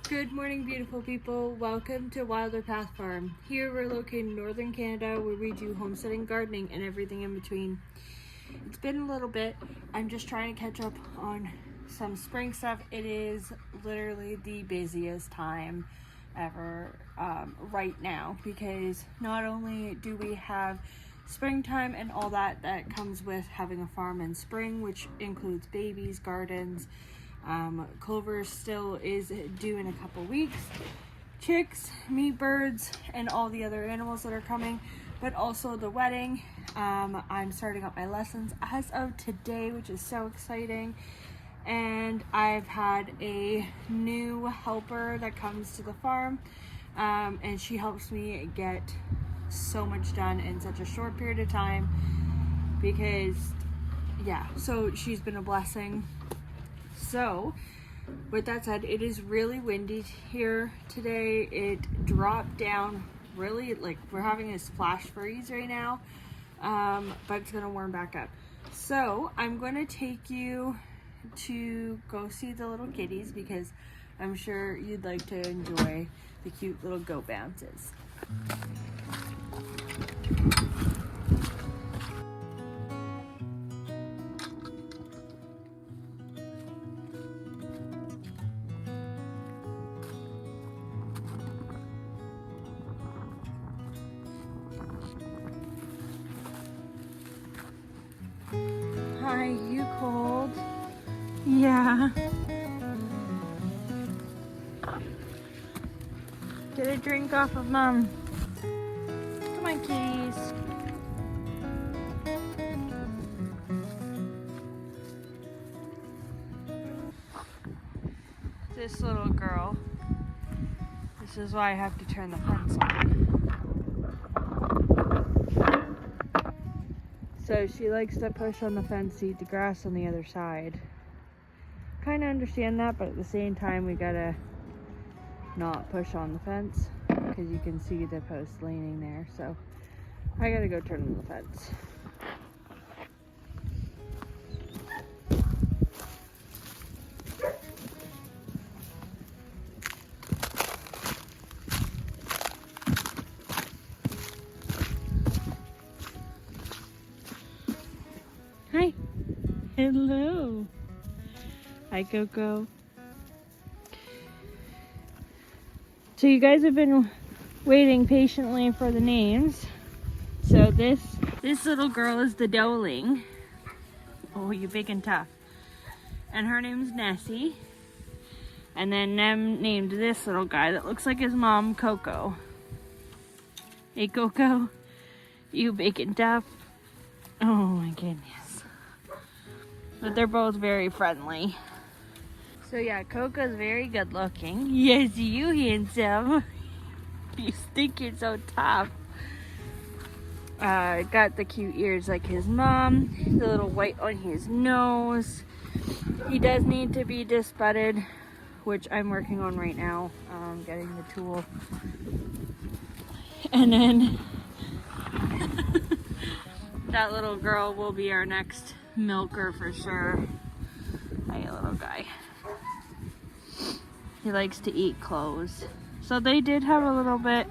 Good morning, beautiful people. Welcome to Wilder Path Farm. Here we're located in northern Canada where we do homesteading, gardening, and everything in between. It's been a little bit. I'm just trying to catch up on some spring stuff. It is literally the busiest time ever right now because not only do we have springtime and all that comes with having a farm in spring, which includes babies, gardens, clover still is due in a couple weeks, chicks, meat birds, and all the other animals that are coming, but also the wedding. I'm starting up my lessons as of today, which is so exciting. And I've had a new helper that comes to the farm, and she helps me get so much done in such a short period of time because, yeah, so she's been a blessing. So, with that said, it is really windy here today. It dropped down really, like we're having a flash freeze right now, but it's gonna warm back up. So, I'm gonna take you to go see the little kitties because I'm sure you'd like to enjoy the cute little goat bounces. Hi, you cold? Yeah. Get a drink off of Mom. Come on, kitties. This little girl, this is why I have to turn the fence on. So she likes to push on the fence to eat the grass on the other side. Kind of understand that, but at the same time we gotta not push on the fence because you can see the post leaning there. So I gotta go turn on the fence. Hi. Hello. Hi, Coco. So you guys have been waiting patiently for the names. So this little girl is the Doeling. Oh, you big and tough. And her name's Nessie. And then Nem named this little guy that looks like his mom, Coco. Hey, Coco. You big and tough. Oh my goodness. But they're both very friendly. So yeah, Coco's very good looking. Yes, you handsome. You think you're so tough. Got the cute ears like his mom. The little white on his nose. He does need to be disbutted, which I'm working on right now. Getting the tool. And then that little girl will be our next milker for sure. Hi, little guy. He likes to eat clothes. So they did have a little bit.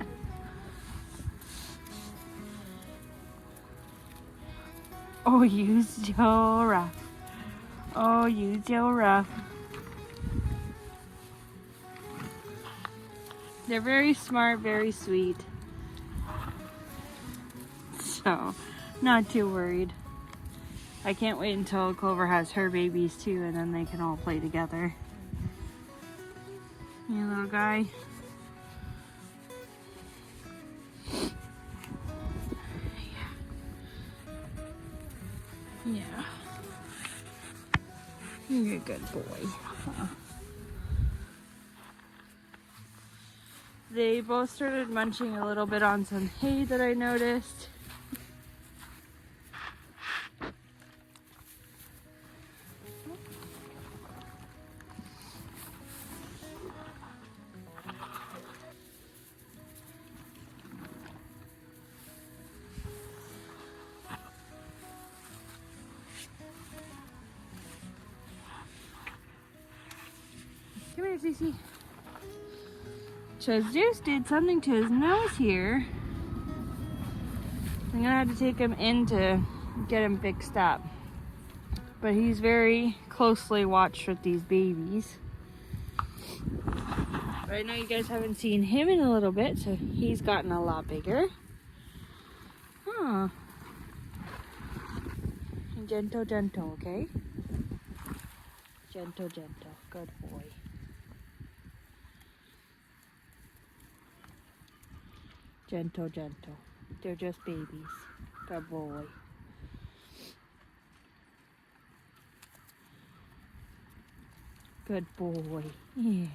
Oh, you so rough. Oh, you so rough. They're very smart, very sweet. So, not too worried. I can't wait until Clover has her babies too, and then they can all play together. You little guy. Yeah. You're a good boy. Huh. They both started munching a little bit on some hay that I noticed. Come here, Cece. So Zeus did something to his nose here. I'm gonna have to take him in to get him fixed up. But he's very closely watched with these babies. But I know you guys haven't seen him in a little bit, so he's gotten a lot bigger. Huh. Gentle, gentle, okay? Gentle, gentle. Good boy. Gentle, gentle. They're just babies. Good boy. Good boy. Yeah.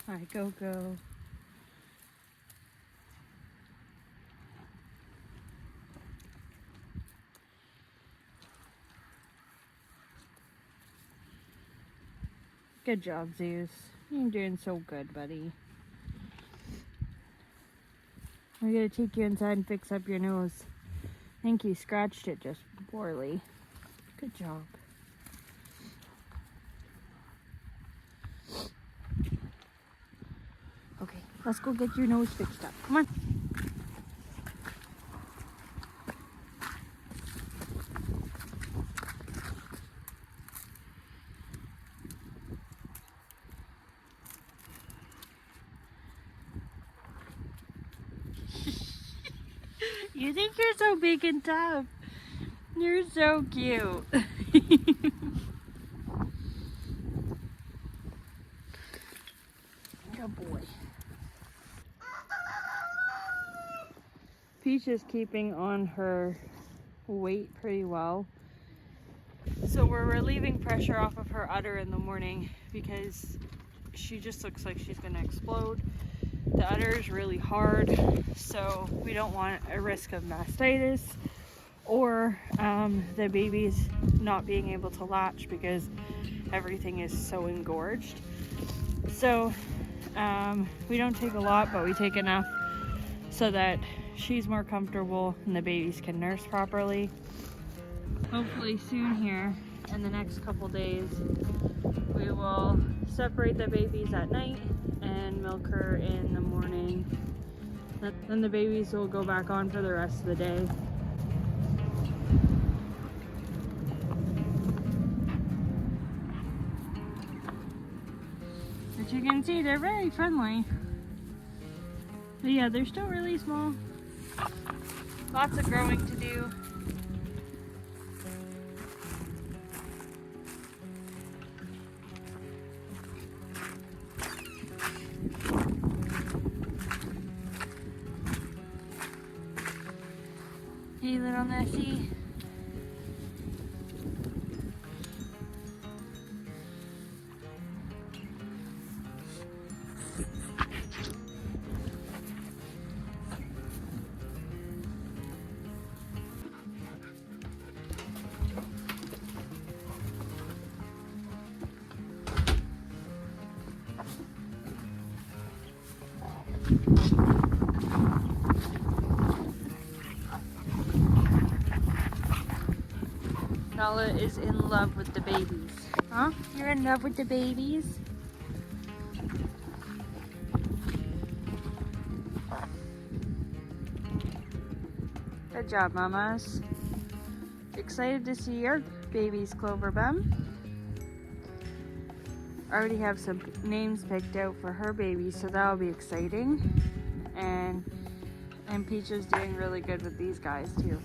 All right, go, go. Good job, Zeus. You're doing so good, buddy. We're gonna take you inside and fix up your nose. I think you scratched it just poorly. Good job. Okay, let's go get your nose fixed up. Come on. You think you're so big and tough. You're so cute. Good boy. Peach is keeping on her weight pretty well. So we're relieving pressure off of her udder in the morning because she just looks like she's gonna explode. The udder is really hard, so we don't want a risk of mastitis or the baby's not being able to latch because everything is so engorged. So we don't take a lot, but we take enough so that she's more comfortable and the babies can nurse properly. Hopefully soon here, in the next couple days, we will separate the babies at night and milk her in the morning. Then the babies will go back on for the rest of the day. But you can see they're very friendly. But yeah, they're still really small. Lots of growing to do. Hey, little Nessie. Nala is in love with the babies. Huh? You're in love with the babies? Good job, mamas. Excited to see your babies, Clover Bum. Already have some names picked out for her babies, so that'll be exciting. And Peach is doing really good with these guys too.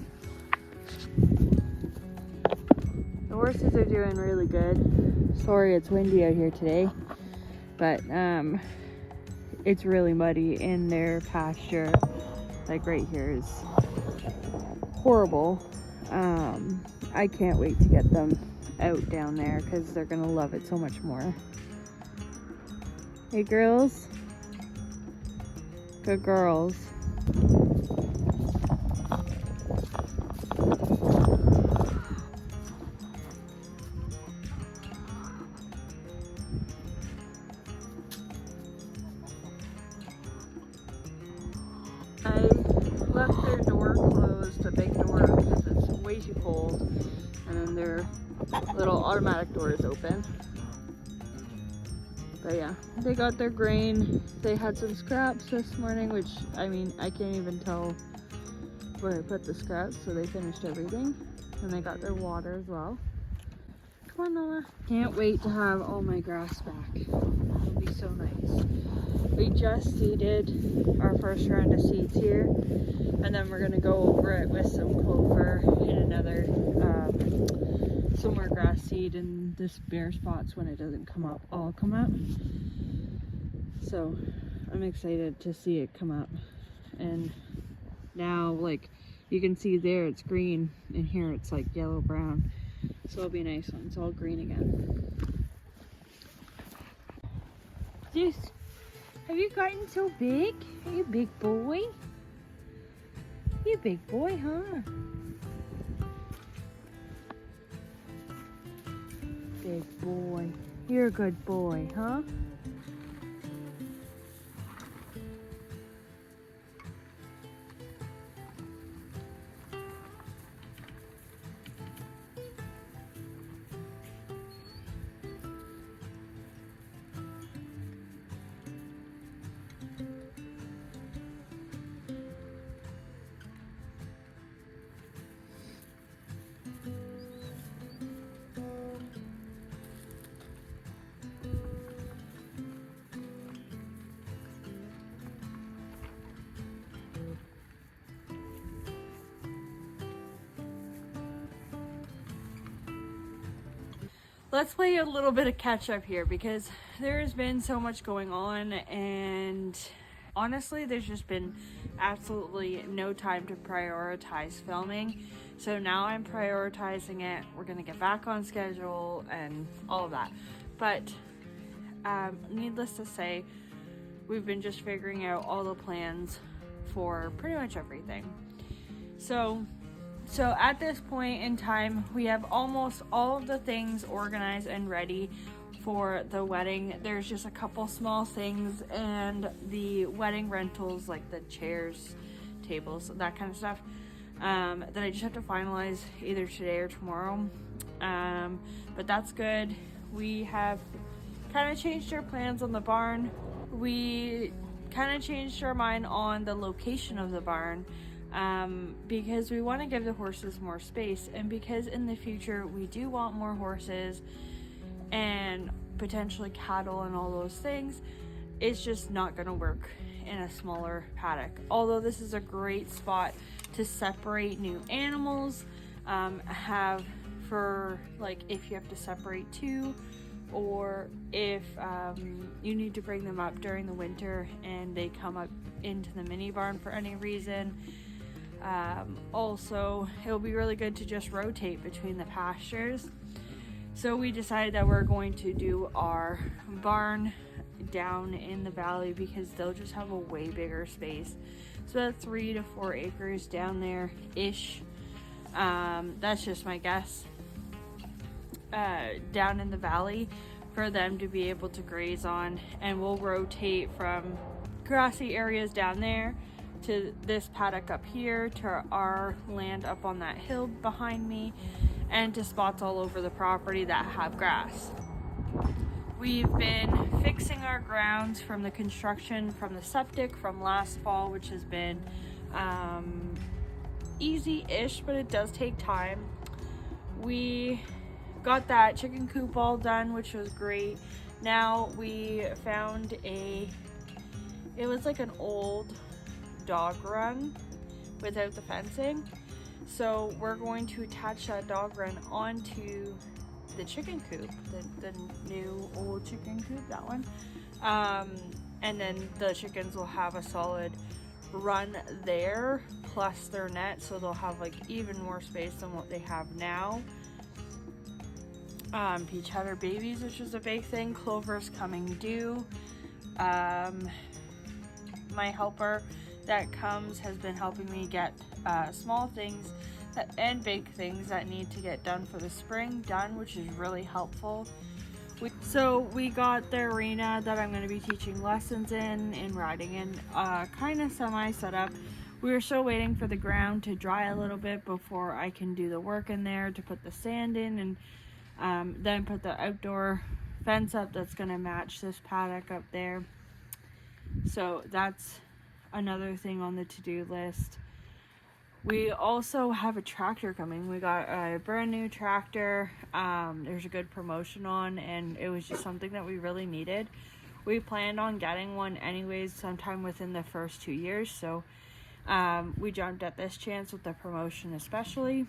The horses are doing really good. Sorry it's windy out here today, but it's really muddy in their pasture. Like right here is horrible. I can't wait to get them out down there because they're gonna love it so much more. Hey girls. Good girls. left their door closed, the big door, because it's way too cold, and then their little automatic door is open. But yeah, they got their grain. They had some scraps this morning, which, I mean, I can't even tell where I put the scraps, so they finished everything. And they got their water as well. Come on, Noah. Can't wait to have all my grass back. It'll be so nice. We just seeded our first round of seeds here, and then we're gonna go over it with some clover and another, some more grass seed in this bare spots when it doesn't come up, all come up. So I'm excited to see it come up. And now, like, you can see there it's green, and here it's like yellow brown. So it'll be nice when it's all green again. Zeus, have you gotten so big? Are you a big boy? You a big boy, huh? Big boy. You're a good boy, huh? Let's play a little bit of catch up here because there's been so much going on, and honestly there's just been absolutely no time to prioritize filming. So now I'm prioritizing it. We're gonna get back on schedule and all of that. But needless to say, we've been just figuring out all the plans for pretty much everything. So at this point in time, we have almost all of the things organized and ready for the wedding. There's just a couple small things, and the wedding rentals, like the chairs, tables, that kind of stuff, that I just have to finalize either today or tomorrow. But that's good. We have kind of changed our plans on the barn. We kind of changed our mind on the location of the barn. Because we want to give the horses more space, and because in the future we do want more horses and potentially cattle and all those things. It's just not going to work in a smaller paddock. Although this is a great spot to separate new animals, have for like if you have to separate two, or if you need to bring them up during the winter and they come up into the mini barn for any reason. Also, it'll be really good to just rotate between the pastures. So we decided that we're going to do our barn down in the valley because they'll just have a way bigger space. So that's 3 to 4 acres down there ish. That's just my guess. Down in the valley for them to be able to graze on, and we'll rotate from grassy areas down there to this paddock up here, to our land up on that hill behind me, and to spots all over the property that have grass. We've been fixing our grounds from the construction from the septic from last fall, which has been easy-ish, but it does take time. We got that chicken coop all done, which was great. Now we found it was like an old dog run without the fencing, so we're going to attach that dog run onto the chicken coop, the new old chicken coop, that one, and then the chickens will have a solid run there plus their net, so they'll have like even more space than what they have now. Peach had her babies, which is a big thing. Clover's coming due. My helper that comes has been helping me get small things and big things that need to get done for the spring done, which is really helpful. So we got the arena that I'm going to be teaching lessons in and riding in, kind of semi set up. We were still waiting for the ground to dry a little bit before I can do the work in there to put the sand in and then put the outdoor fence up that's going to match this paddock up there. So that's another thing on the to-do list. We also have a tractor coming. We got a brand new tractor. There's a good promotion on, and it was just something that we really needed. We planned on getting one anyways sometime within the first 2 years, so we jumped at this chance with the promotion especially.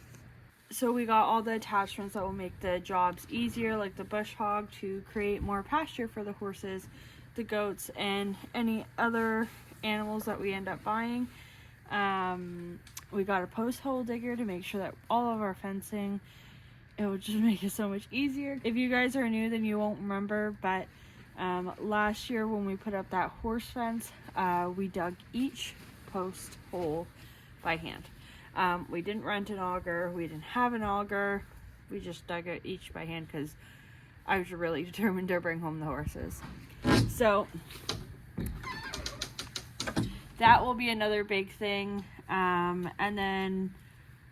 So we got all the attachments that will make the jobs easier, like the bush hog to create more pasture for the horses, the goats, and any other animals that we end up buying. We got a post hole digger to make sure that all of our fencing, it will just make it so much easier. If you guys are new, then you won't remember, but last year when we put up that horse fence, we dug each post hole by hand. We didn't rent an auger, we didn't have an auger, we just dug it each by hand because I was really determined to bring home the horses. So that will be another big thing. And then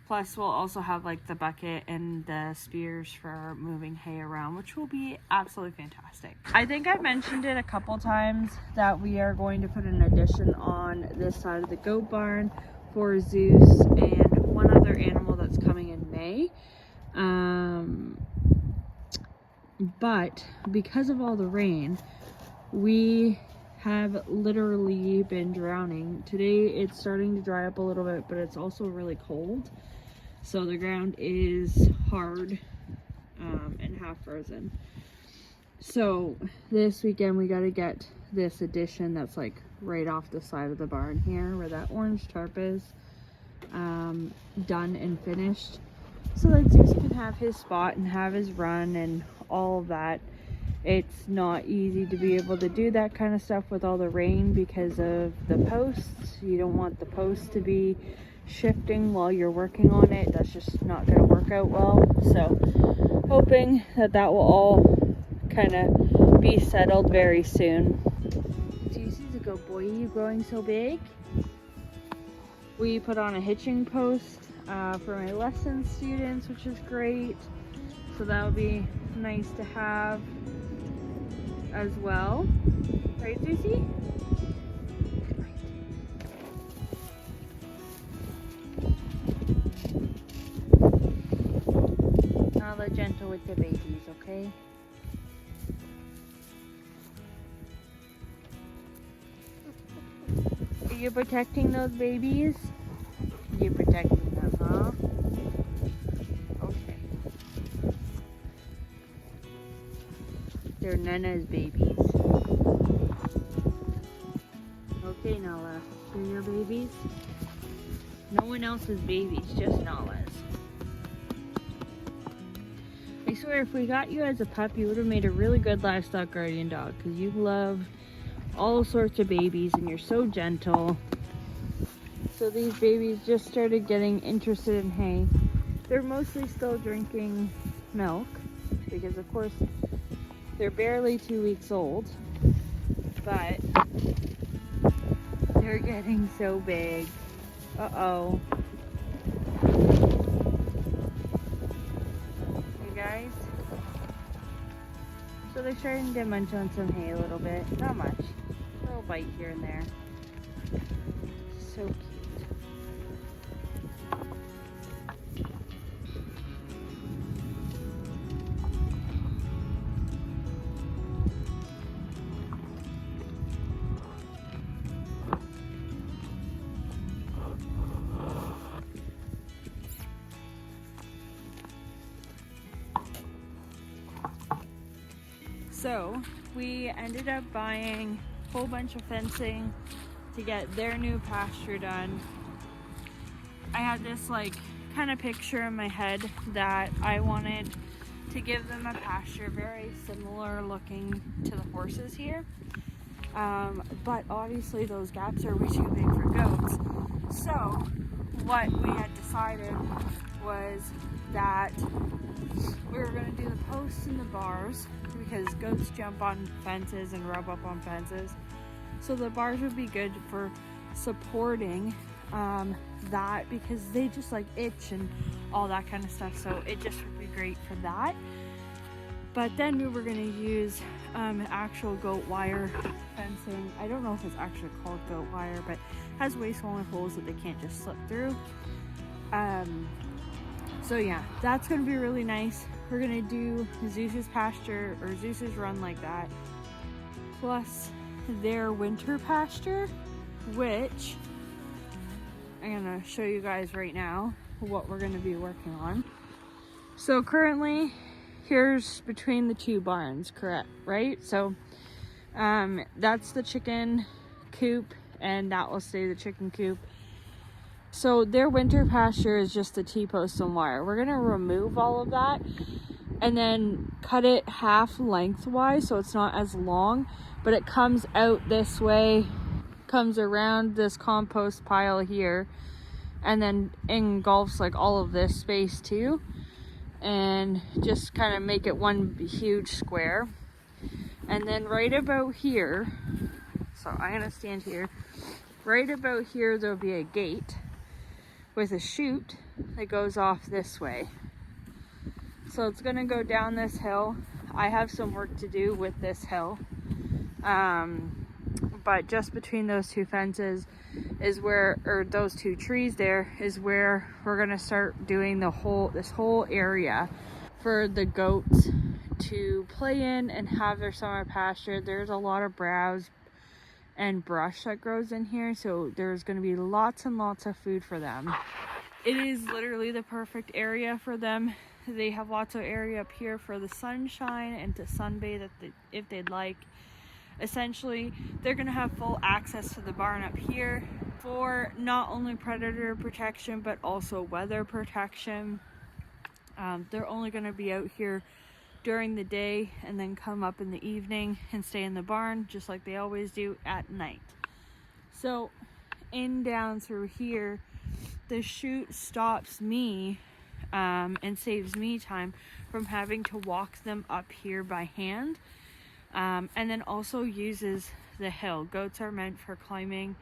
plus we'll also have like the bucket and the spears for moving hay around, which will be absolutely fantastic. I think I mentioned it a couple times that we are going to put an addition on this side of the goat barn for Zeus and one other animal that's coming in May. But because of all the rain, we have literally been drowning. Today it's starting to dry up a little bit, but it's also really cold. So the ground is hard and half frozen. So this weekend we got to get this addition that's like right off the side of the barn here where that orange tarp is done and finished, so that Zeus can have his spot and have his run and all of that. It's not easy to be able to do that kind of stuff with all the rain because of the posts. You don't want the posts to be shifting while you're working on it. That's just not going to work out well. So hoping that that will all kind of be settled very soon. Zeus is a good boy. Are you growing so big? We put on a hitching post for my lesson students, which is great. So that would be nice to have as well. Right, Susie? Now they're gentle with the babies, okay? Are you protecting those babies? You're protecting them, huh? Okay. They're Nana's babies. Okay, Nala. They're your babies? No one else's babies, just Nala's. I swear, if we got you as a pup, you would have made a really good livestock guardian dog, because you love all sorts of babies and you're so gentle. So these babies just started getting interested in hay. They're mostly still drinking milk because of course they're barely 2 weeks old, but they're getting so big. Uh-oh. You guys? So they're starting to munch on some hay a little bit. Not much. A little bite here and there. So cute. So we ended up buying a whole bunch of fencing to get their new pasture done. I had this like kind of picture in my head that I wanted to give them a pasture very similar looking to the horses here. But obviously those gaps are way too big for goats. So what we had decided was that we were going to do the posts and the bars because goats jump on fences and rub up on fences. So the bars would be good for supporting that because they just like itch and all that kind of stuff, so it just would be great for that. But then we were going to use actual goat wire fencing. I don't know if it's actually called goat wire, but it has way smaller holes that they can't just slip through. So yeah, that's going to be really nice. We're going to do Zeus's pasture or Zeus's run like that, plus their winter pasture, which I'm going to show you guys right now what we're going to be working on. So currently, here's between the two barns, correct, right? So that's the chicken coop, and that will stay the chicken coop. So their winter pasture is just the T-post and wire. We're gonna remove all of that and then cut it half lengthwise so it's not as long, but it comes out this way, comes around this compost pile here, and then engulfs like all of this space too, and just kind of make it one huge square. And then right about here, so I'm gonna stand here, right about here there'll be a gate with a chute that goes off this way. So it's gonna go down this hill. I have some work to do with this hill, but just between those two fences is where, or those two trees there, is where we're gonna start doing this whole area for the goats to play in and have their summer pasture. There's a lot of browse and brush that grows in here, so there's going to be lots and lots of food for them. It is literally the perfect area for them. They have lots of area up here for the sunshine and to sunbathe if they'd like. Essentially, they're going to have full access to the barn up here for not only predator protection but also weather protection. They're only going to be out here during the day and then come up in the evening and stay in the barn just like they always do at night. So down through here, the chute stops me and saves me time from having to walk them up here by hand, and then also uses the hill. Goats are meant for climbing,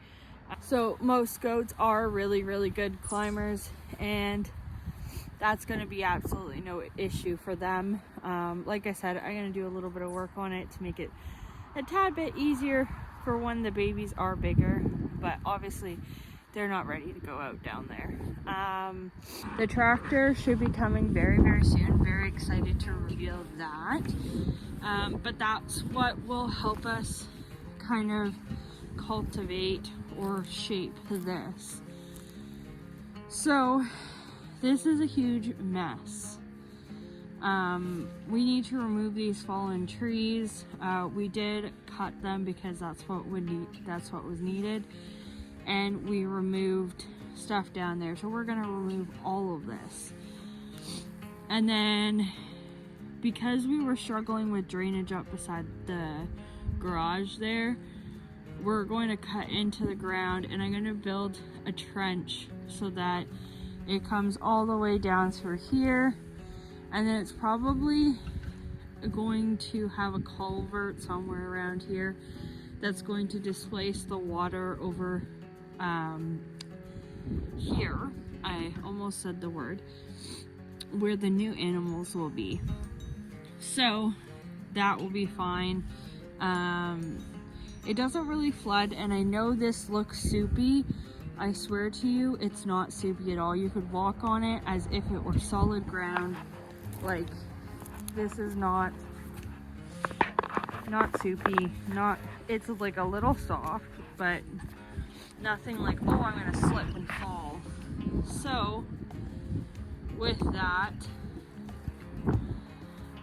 so most goats are really good climbers, and that's going to be absolutely no issue for them. Like I said, I'm going to do a little bit of work on it to make it a tad bit easier for when the babies are bigger, but obviously they're not ready to go out down there. The tractor should be coming very soon. Very excited to reveal that. But that's what will help us kind of cultivate or shape this. So this is a huge mess. We need to remove these fallen trees. We did cut them because that's what was needed, and we removed stuff down there. So we're gonna remove all of this. And then because we were struggling with drainage up beside the garage there, we're going to cut into the ground, and I'm going to build a trench so that it comes all the way down through here, and then it's probably going to have a culvert somewhere around here that's going to displace the water over here. I almost said the word, where the new animals will be. So that will be fine. It doesn't really flood, and I know this looks soupy. I swear to you, it's not soupy at all. You could walk on it as if it were solid ground. Like, this is not soupy. It's like a little soft, but nothing like, oh, I'm gonna slip and fall. So with that,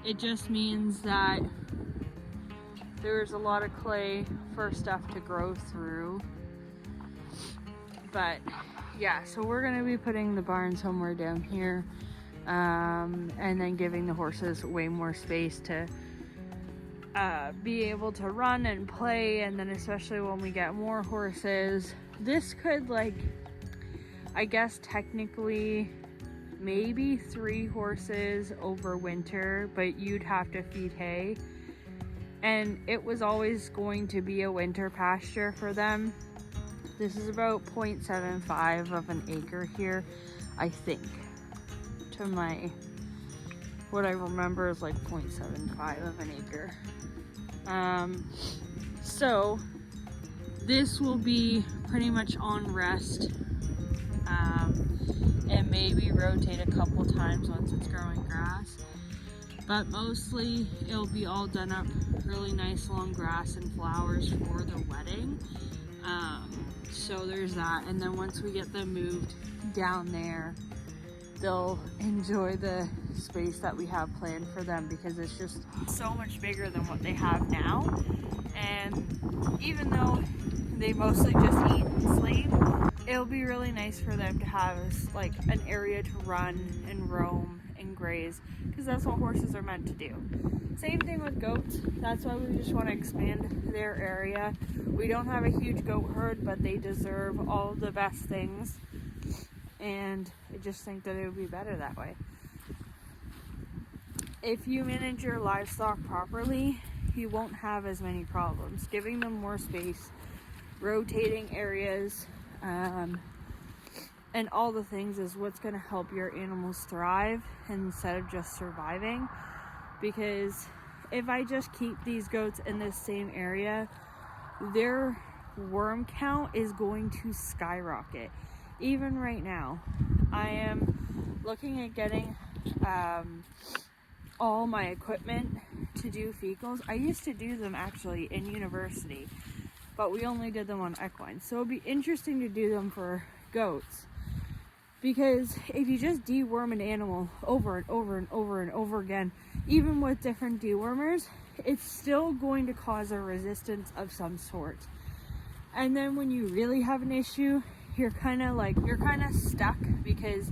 it just means that there's a lot of clay for stuff to grow through. But yeah, so we're gonna be putting the barn somewhere down here, and then giving the horses way more space to be able to run and play. And then especially when we get more horses, this could, like, I guess technically maybe 3 horses over winter, but you'd have to feed hay. And it was always going to be a winter pasture for them. This is about 0.75 of an acre here, I think. To my, what I remember is like 0.75 of an acre. So this will be pretty much on rest, and maybe rotate a couple times once it's growing grass. But mostly it'll be all done up really nice long grass and flowers for the wedding. So there's that. And then once we get them moved down there, they'll enjoy the space that we have planned for them, because it's just so much bigger than what they have now. And even though they mostly just eat and sleep, it'll be really nice for them to have like an area to run and roam and graze, because that's what horses are meant to do. Same thing with goats. That's why we just want to expand their area. We don't have a huge goat herd, but they deserve all the best things, and I just think that it would be better that way. If you manage your livestock properly, you won't have as many problems. Giving them more space, rotating areas, and all the things is what's going to help your animals thrive instead of just surviving. Because if I just keep these goats in this same area, their worm count is going to skyrocket. Even right now, I am looking at getting all my equipment to do fecals. I used to do them actually in university, but we only did them on equine. So it'll be interesting to do them for goats, because if you just deworm an animal over and over and over and over again, even with different dewormers, it's still going to cause a resistance of some sort. And then when you really have an issue, you're kind of stuck, because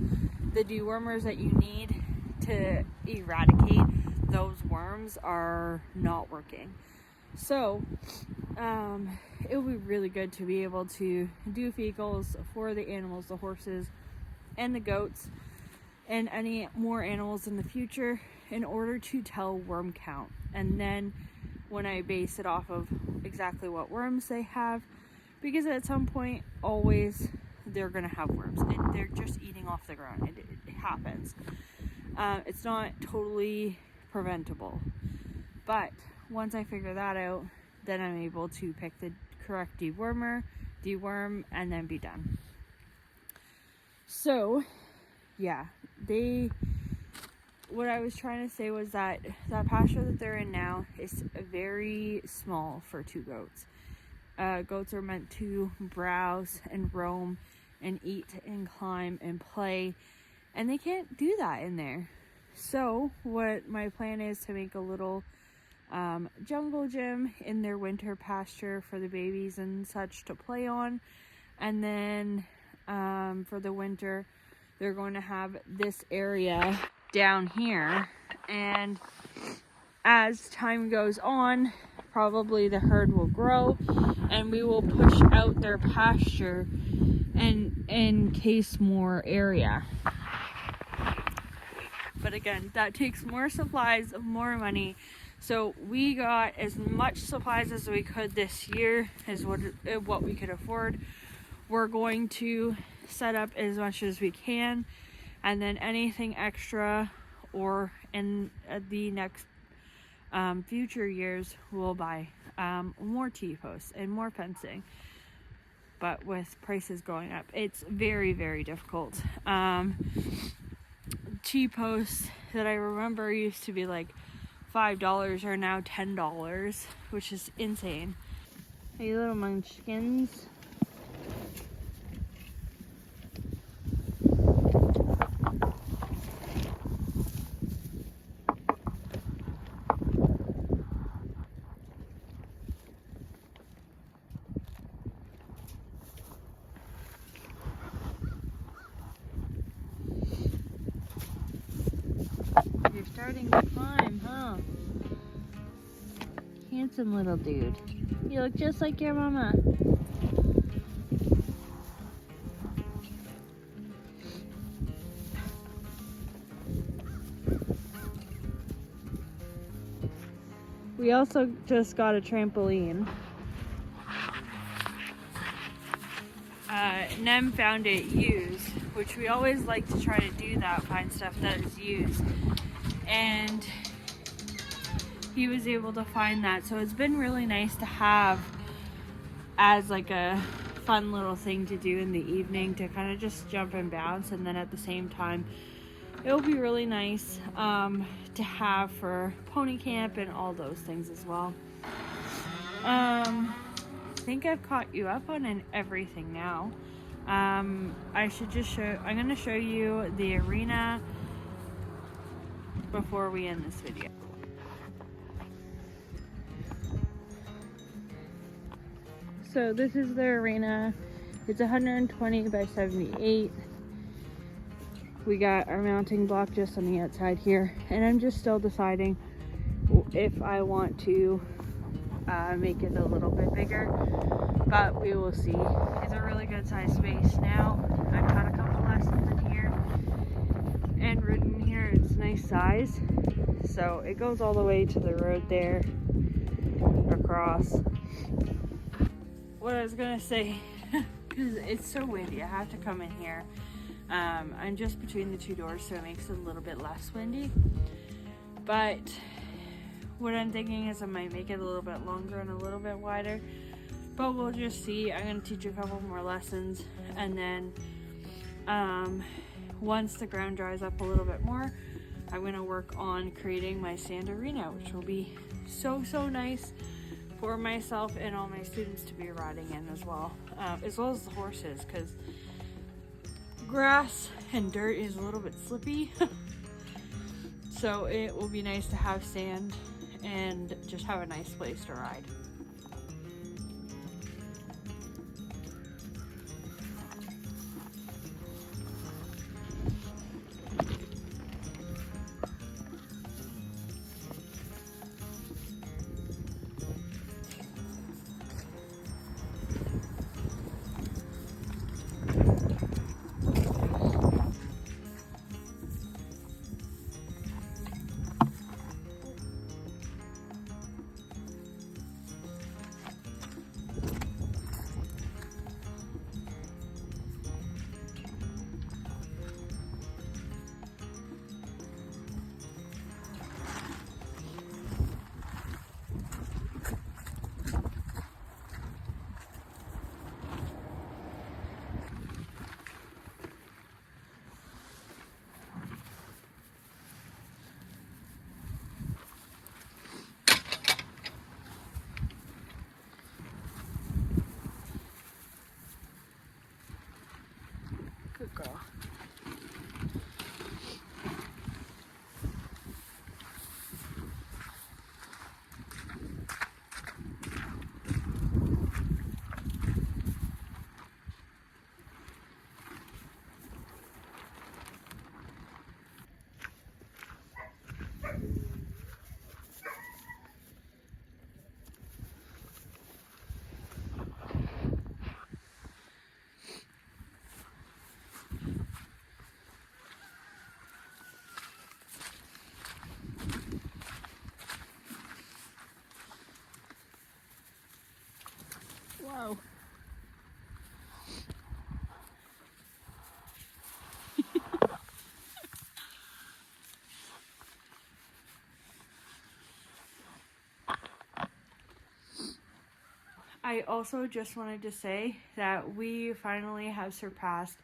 the dewormers that you need to eradicate those worms are not working. So it would be really good to be able to do fecals for the animals, the horses and the goats, and any more animals in the future, in order to tell worm count. And then when I base it off of exactly what worms they have, because at some point always they're gonna have worms, and they're just eating off the ground. It happens. It's not totally preventable, but once I figure that out, then I'm able to pick the correct dewormer, deworm, and then be done. So yeah, what I was trying to say was that pasture that they're in now is very small for 2 goats. Goats are meant to browse and roam and eat and climb and play, and they can't do that in there. So what my plan is to make a little jungle gym in their winter pasture for the babies and such to play on. And then for the winter, they're going to have this area down here. And as time goes on, probably the herd will grow, and we will push out their pasture and encase more area. But again, that takes more supplies, more money. So we got as much supplies as we could this year, as what we could afford. We're going to set up as much as we can, and then anything extra or in the next future years, we'll buy more T-posts and more fencing. But with prices going up, it's very, very difficult. T-posts that I remember used to be like $5 are now $10, which is insane. Hey, little munchkins. You're starting to climb, huh? Handsome little dude. You look just like your mama. We also just got a trampoline. Nem found it used, which we always like to try to do that, find stuff that is used. And he was able to find that. So it's been really nice to have as like a fun little thing to do in the evening to kind of just jump and bounce. And then at the same time, it'll be really nice to have for pony camp and all those things as well. I think I've caught you up on everything now. I should just I'm going to show you the arena before we end this video. So this is the arena. It's 120 by 78. We got our mounting block just on the outside here, and I'm just still deciding if I want to make it a little bit bigger, but we will see. It's a really good size space now. I've taught a couple lessons in here and ridden here. It's nice size, so it goes all the way to the road there, across. What I was gonna say, because it's so windy, I have to come in here. I'm just between the two doors, so it makes it a little bit less windy. But what I'm thinking is I might make it a little bit longer and a little bit wider, but we'll just see. I'm going to teach a couple more lessons, and then once the ground dries up a little bit more, I'm going to work on creating my sand arena, which will be so nice for myself and all my students to be riding in as well as the horses, because grass and dirt is a little bit slippy. So it will be nice to have sand and just have a nice place to ride. Good girl. Whoa. I also just wanted to say that we finally have surpassed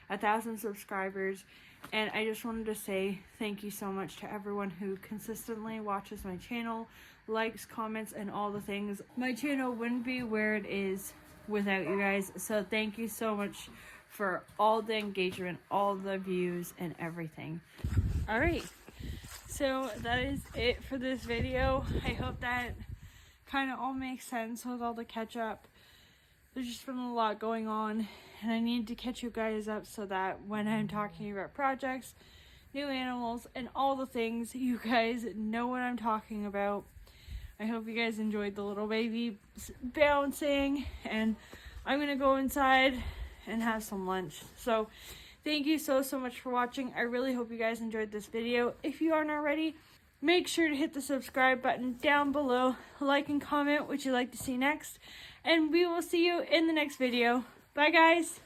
1,000 subscribers, and I just wanted to say thank you so much to everyone who consistently watches my channel, likes, comments, and all the things. My channel wouldn't be where it is without you guys, so thank you so much for all the engagement, all the views, and everything. Alright, so that is it for this video. I hope that kind of all makes sense with all the catch up. There's just been a lot going on, and I need to catch you guys up so that when I'm talking about projects, new animals, and all the things, you guys know what I'm talking about. I hope you guys enjoyed the little baby bouncing, and I'm gonna go inside and have some lunch. So thank you so much for watching. I really hope you guys enjoyed this video. If you aren't already, make sure to hit the subscribe button down below, like and comment what you'd like to see next, and we will see you in the next video. Bye guys!